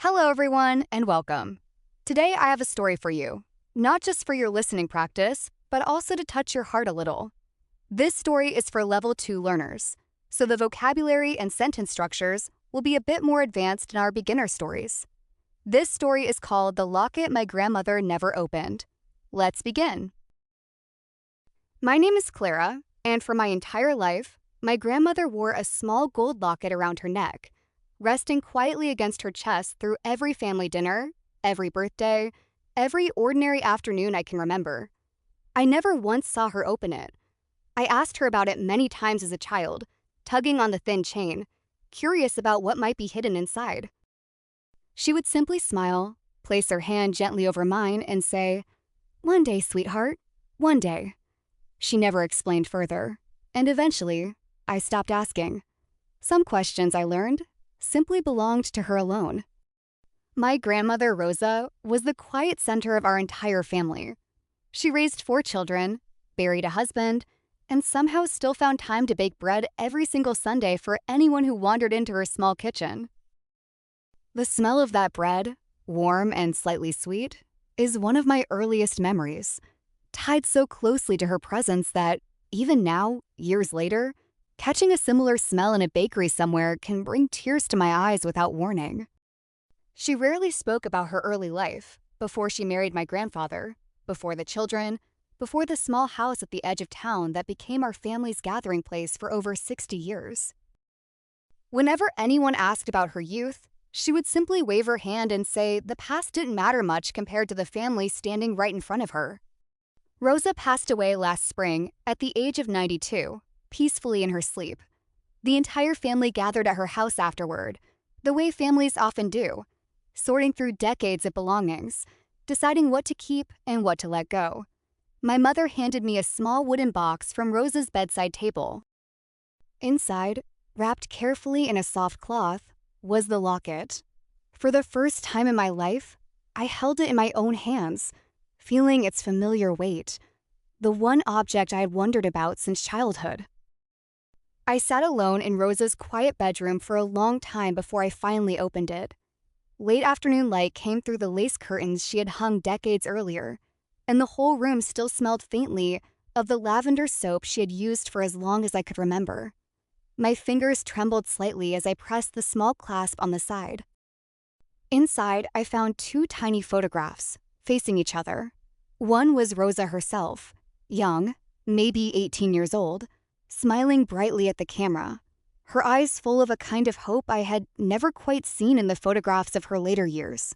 Hello, everyone, and welcome. Today, I have a story for you, not just for your listening practice, but also to touch your heart a little. This story is for Level 2 learners, so the vocabulary and sentence structures will be a bit more advanced than our beginner stories. This story is called The Locket My Grandmother Never Opened. Let's begin. My name is Clara, and for my entire life, my grandmother wore a small gold locket around her neck, resting quietly against her chest through every family dinner, every birthday, every ordinary afternoon I can remember. I never once saw her open it. I asked her about it many times as a child, tugging on the thin chain, curious about what might be hidden inside. She would simply smile, place her hand gently over mine, and say, "One day, sweetheart, one day." She never explained further, and eventually, I stopped asking. Some questions, I learned, simply belonged to her alone. My grandmother, Rosa, was the quiet center of our entire family. She raised 4 children, buried a husband, and somehow still found time to bake bread every single Sunday for anyone who wandered into her small kitchen. The smell of that bread, warm and slightly sweet, is one of my earliest memories, tied so closely to her presence that, even now, years later, catching a similar smell in a bakery somewhere can bring tears to my eyes without warning. She rarely spoke about her early life, before she married my grandfather, before the children, before the small house at the edge of town that became our family's gathering place for over 60 years. Whenever anyone asked about her youth, she would simply wave her hand and say the past didn't matter much compared to the family standing right in front of her. Rosa passed away last spring at the age of 92, peacefully in her sleep. The entire family gathered at her house afterward, the way families often do, sorting through decades of belongings, deciding what to keep and what to let go. My mother handed me a small wooden box from Rosa's bedside table. Inside, wrapped carefully in a soft cloth, was the locket. For the first time in my life, I held it in my own hands, feeling its familiar weight, the one object I had wondered about since childhood. I sat alone in Rosa's quiet bedroom for a long time before I finally opened it. Late afternoon light came through the lace curtains she had hung decades earlier, and the whole room still smelled faintly of the lavender soap she had used for as long as I could remember. My fingers trembled slightly as I pressed the small clasp on the side. Inside, I found 2 tiny photographs, facing each other. One was Rosa herself, young, maybe 18 years old, smiling brightly at the camera, her eyes full of a kind of hope I had never quite seen in the photographs of her later years.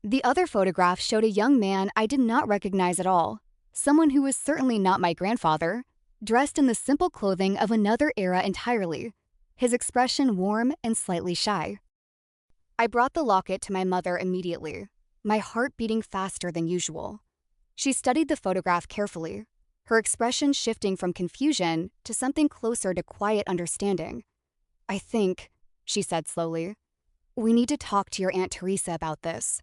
The other photograph showed a young man I did not recognize at all, someone who was certainly not my grandfather, dressed in the simple clothing of another era entirely, his expression warm and slightly shy. I brought the locket to my mother immediately, my heart beating faster than usual. She studied the photograph carefully, her expression shifting from confusion to something closer to quiet understanding. "I think," she said slowly, "we need to talk to your Aunt Teresa about this."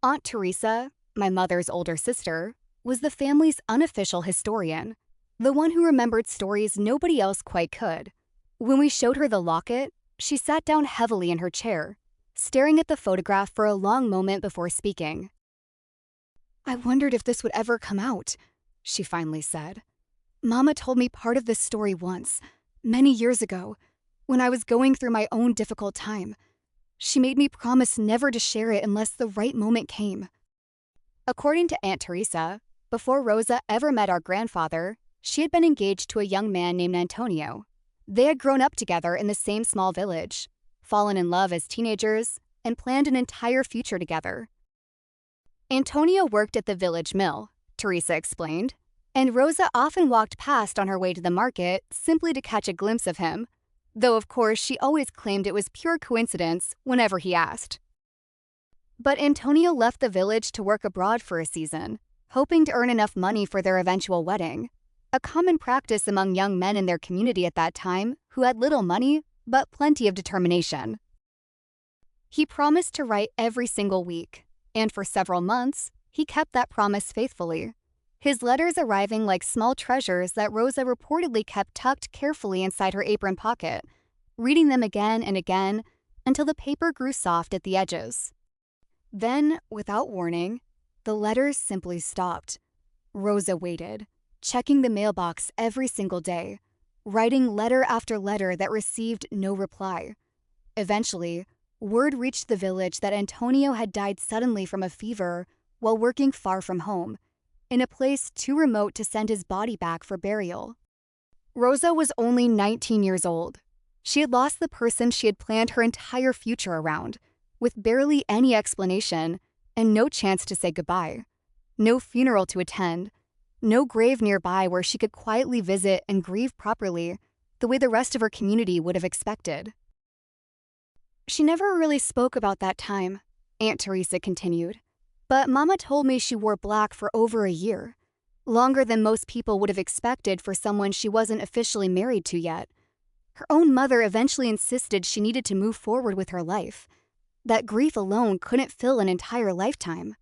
Aunt Teresa, my mother's older sister, was the family's unofficial historian, the one who remembered stories nobody else quite could. When we showed her the locket, she sat down heavily in her chair, staring at the photograph for a long moment before speaking. "I wondered if this would ever come out," she finally said. "Mama told me part of this story once, many years ago, when I was going through my own difficult time. She made me promise never to share it unless the right moment came." According to Aunt Teresa, before Rosa ever met our grandfather, she had been engaged to a young man named Antonio. They had grown up together in the same small village, fallen in love as teenagers, and planned an entire future together. Antonio worked at the village mill, Teresa explained, and Rosa often walked past on her way to the market simply to catch a glimpse of him, though of course she always claimed it was pure coincidence whenever he asked. But Antonio left the village to work abroad for a season, hoping to earn enough money for their eventual wedding, a common practice among young men in their community at that time who had little money but plenty of determination. He promised to write every single week, and for several months, he kept that promise faithfully, his letters arriving like small treasures that Rosa reportedly kept tucked carefully inside her apron pocket, reading them again and again, until the paper grew soft at the edges. Then, without warning, the letters simply stopped. Rosa waited, checking the mailbox every single day, writing letter after letter that received no reply. Eventually, word reached the village that Antonio had died suddenly from a fever while working far from home, in a place too remote to send his body back for burial. Rosa was only 19 years old. She had lost the person she had planned her entire future around, with barely any explanation and no chance to say goodbye. No funeral to attend, no grave nearby where she could quietly visit and grieve properly the way the rest of her community would have expected. She never really spoke about that time, Aunt Teresa continued, but Mama told me she wore black for over a year, longer than most people would have expected for someone she wasn't officially married to yet. Her own mother eventually insisted she needed to move forward with her life, that grief alone couldn't fill an entire lifetime.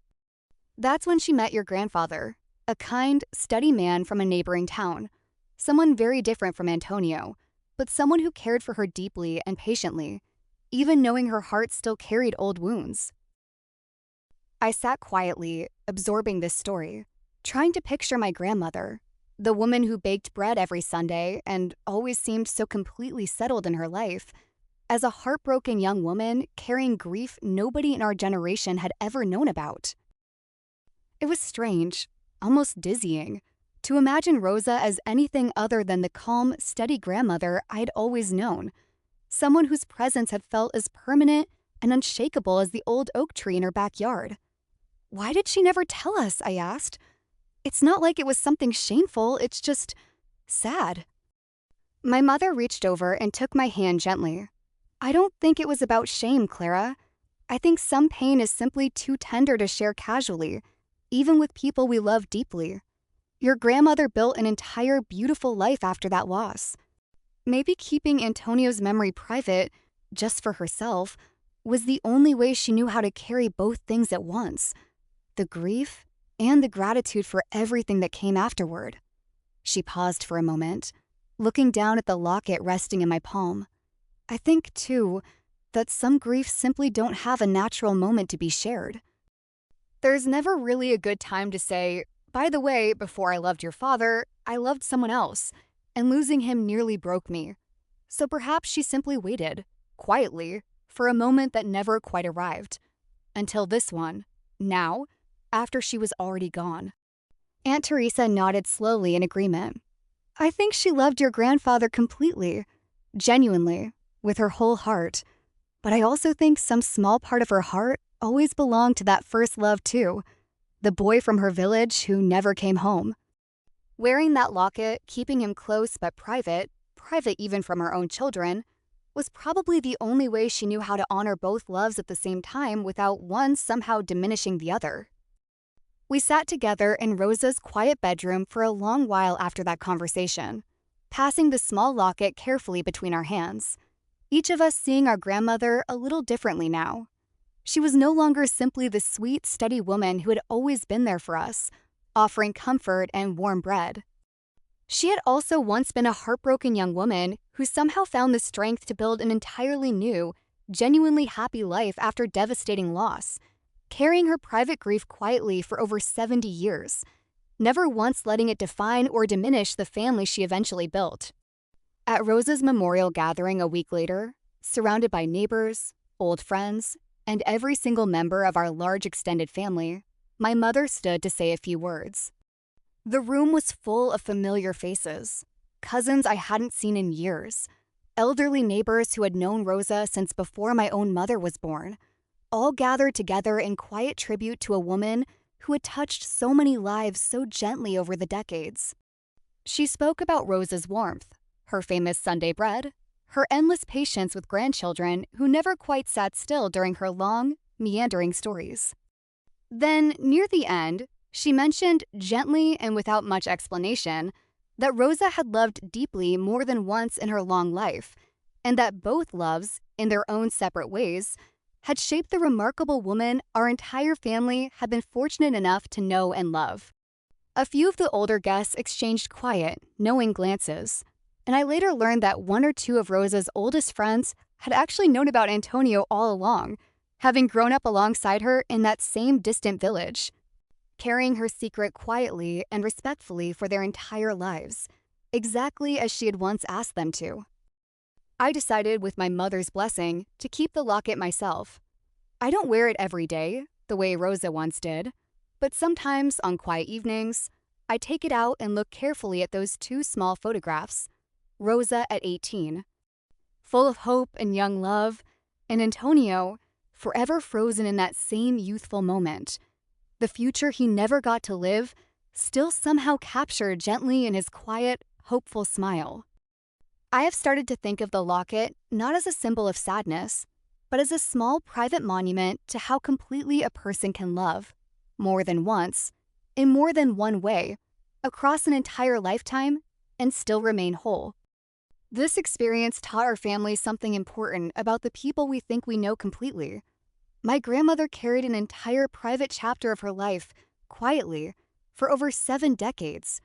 That's when she met your grandfather, a kind, steady man from a neighboring town, someone very different from Antonio, but someone who cared for her deeply and patiently, even knowing her heart still carried old wounds. I sat quietly, absorbing this story, trying to picture my grandmother, the woman who baked bread every Sunday and always seemed so completely settled in her life, as a heartbroken young woman carrying grief nobody in our generation had ever known about. It was strange, almost dizzying, to imagine Rosa as anything other than the calm, steady grandmother I'd always known, someone whose presence had felt as permanent and unshakable as the old oak tree in her backyard. Why did she never tell us? I asked. It's not like it was something shameful, it's just sad. My mother reached over and took my hand gently. I don't think it was about shame, Clara. I think some pain is simply too tender to share casually, even with people we love deeply. Your grandmother built an entire beautiful life after that loss. Maybe keeping Antonio's memory private, just for herself, was the only way she knew how to carry both things at once, the grief and the gratitude for everything that came afterward. She paused for a moment, looking down at the locket resting in my palm. I think, too, that some griefs simply don't have a natural moment to be shared. There's never really a good time to say, by the way, before I loved your father, I loved someone else, and losing him nearly broke me. So perhaps she simply waited, quietly, for a moment that never quite arrived. Until this one, now, after she was already gone. Aunt Teresa nodded slowly in agreement. I think she loved your grandfather completely, genuinely, with her whole heart. But I also think some small part of her heart always belonged to that first love too, the boy from her village who never came home. Wearing that locket, keeping him close but private even from her own children, was probably the only way she knew how to honor both loves at the same time without one somehow diminishing the other. We sat together in Rosa's quiet bedroom for a long while after that conversation, passing the small locket carefully between our hands, each of us seeing our grandmother a little differently now. She was no longer simply the sweet, steady woman who had always been there for us, offering comfort and warm bread. She had also once been a heartbroken young woman who somehow found the strength to build an entirely new, genuinely happy life after devastating loss, carrying her private grief quietly for over 70 years, never once letting it define or diminish the family she eventually built. At Rosa's memorial gathering a week later, surrounded by neighbors, old friends, and every single member of our large extended family, my mother stood to say a few words. The room was full of familiar faces, cousins I hadn't seen in years, elderly neighbors who had known Rosa since before my own mother was born, all gathered together in quiet tribute to a woman who had touched so many lives so gently over the decades. She spoke about Rosa's warmth, her famous Sunday bread, her endless patience with grandchildren who never quite sat still during her long, meandering stories. Then, near the end, she mentioned, gently and without much explanation, that Rosa had loved deeply more than once in her long life, and that both loves, in their own separate ways, had shaped the remarkable woman our entire family had been fortunate enough to know and love. A few of the older guests exchanged quiet, knowing glances, and I later learned that one or two of Rosa's oldest friends had actually known about Antonio all along, having grown up alongside her in that same distant village, carrying her secret quietly and respectfully for their entire lives, exactly as she had once asked them to. I decided, with my mother's blessing, to keep the locket myself. I don't wear it every day, the way Rosa once did, but sometimes, on quiet evenings, I take it out and look carefully at those two small photographs. Rosa at 18, full of hope and young love, and Antonio, forever frozen in that same youthful moment. The future he never got to live, still somehow captured gently in his quiet, hopeful smile. I have started to think of the locket not as a symbol of sadness, but as a small private monument to how completely a person can love, more than once, in more than one way, across an entire lifetime, and still remain whole. This experience taught our family something important about the people we think we know completely. My grandmother carried an entire private chapter of her life, quietly, for over 7 decades,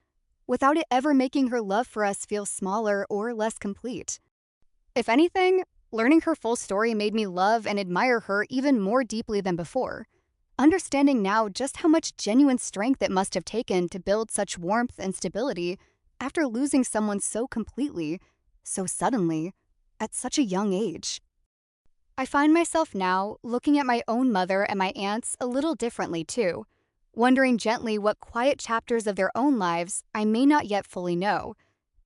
without it ever making her love for us feel smaller or less complete. If anything, learning her full story made me love and admire her even more deeply than before, understanding now just how much genuine strength it must have taken to build such warmth and stability after losing someone so completely, so suddenly, at such a young age. I find myself now looking at my own mother and my aunts a little differently too, wondering gently what quiet chapters of their own lives I may not yet fully know,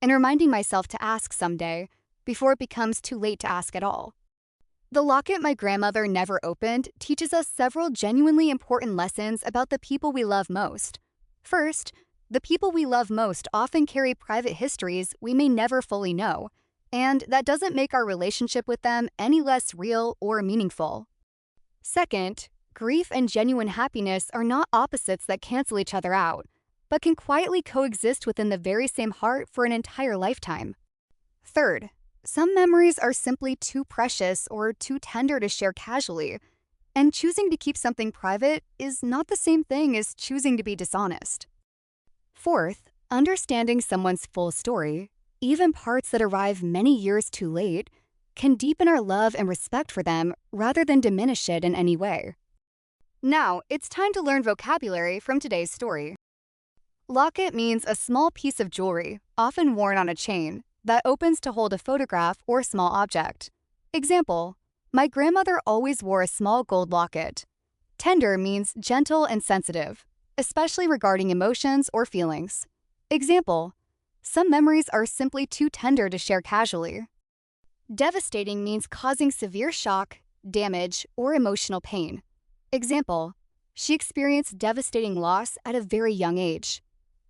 and reminding myself to ask someday, before it becomes too late to ask at all. The locket my grandmother never opened teaches us several genuinely important lessons about the people we love most. First, the people we love most often carry private histories we may never fully know, and that doesn't make our relationship with them any less real or meaningful. Second, grief and genuine happiness are not opposites that cancel each other out, but can quietly coexist within the very same heart for an entire lifetime. Third, some memories are simply too precious or too tender to share casually, and choosing to keep something private is not the same thing as choosing to be dishonest. Fourth, understanding someone's full story, even parts that arrive many years too late, can deepen our love and respect for them rather than diminish it in any way. Now, it's time to learn vocabulary from today's story. Locket means a small piece of jewelry, often worn on a chain, that opens to hold a photograph or small object. Example, my grandmother always wore a small gold locket. Tender means gentle and sensitive, especially regarding emotions or feelings. Example, some memories are simply too tender to share casually. Devastating means causing severe shock, damage, or emotional pain. Example, she experienced devastating loss at a very young age.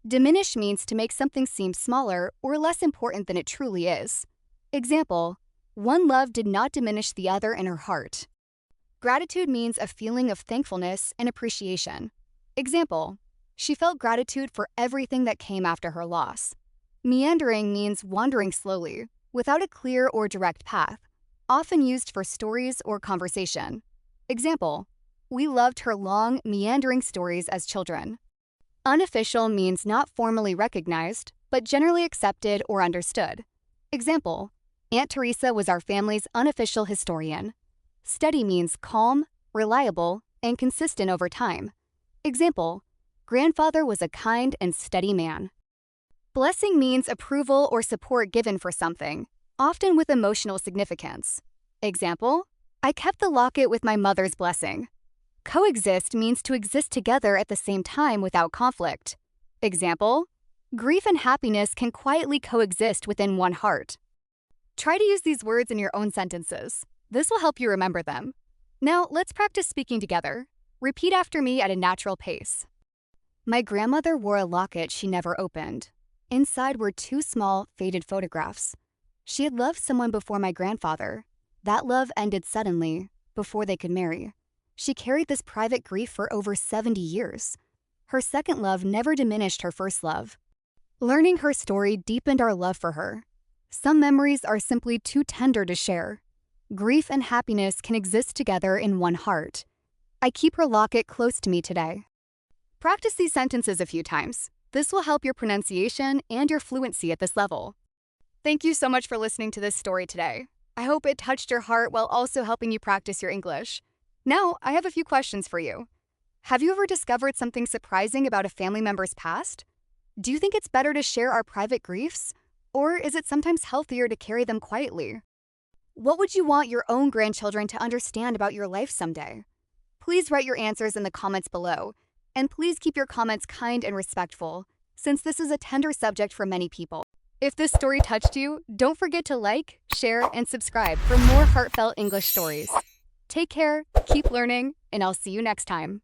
Diminish means to make something seem smaller or less important than it truly is. Example, one love did not diminish the other in her heart. Gratitude means a feeling of thankfulness and appreciation. Example, she felt gratitude for everything that came after her loss. Meandering means wandering slowly, without a clear or direct path, often used for stories or conversation. Example, we loved her long, meandering stories as children. Unofficial means not formally recognized, but generally accepted or understood. Example, Aunt Teresa was our family's unofficial historian. Steady means calm, reliable, and consistent over time. Example, grandfather was a kind and steady man. Blessing means approval or support given for something, often with emotional significance. Example, I kept the locket with my mother's blessing. Coexist means to exist together at the same time without conflict. Example, grief and happiness can quietly coexist within one heart. Try to use these words in your own sentences. This will help you remember them. Now, let's practice speaking together. Repeat after me at a natural pace. My grandmother wore a locket she never opened. Inside were 2 small, faded photographs. She had loved someone before my grandfather. That love ended suddenly, before they could marry. She carried this private grief for over 70 years. Her second love never diminished her first love. Learning her story deepened our love for her. Some memories are simply too tender to share. Grief and happiness can exist together in one heart. I keep her locket close to me today. Practice these sentences a few times. This will help your pronunciation and your fluency at this level. Thank you so much for listening to this story today. I hope it touched your heart while also helping you practice your English. Now, I have a few questions for you. Have you ever discovered something surprising about a family member's past? Do you think it's better to share our private griefs? Or is it sometimes healthier to carry them quietly? What would you want your own grandchildren to understand about your life someday? Please write your answers in the comments below, and please keep your comments kind and respectful, since this is a tender subject for many people. If this story touched you, don't forget to like, share, and subscribe for more heartfelt English stories. Take care, keep learning, and I'll see you next time.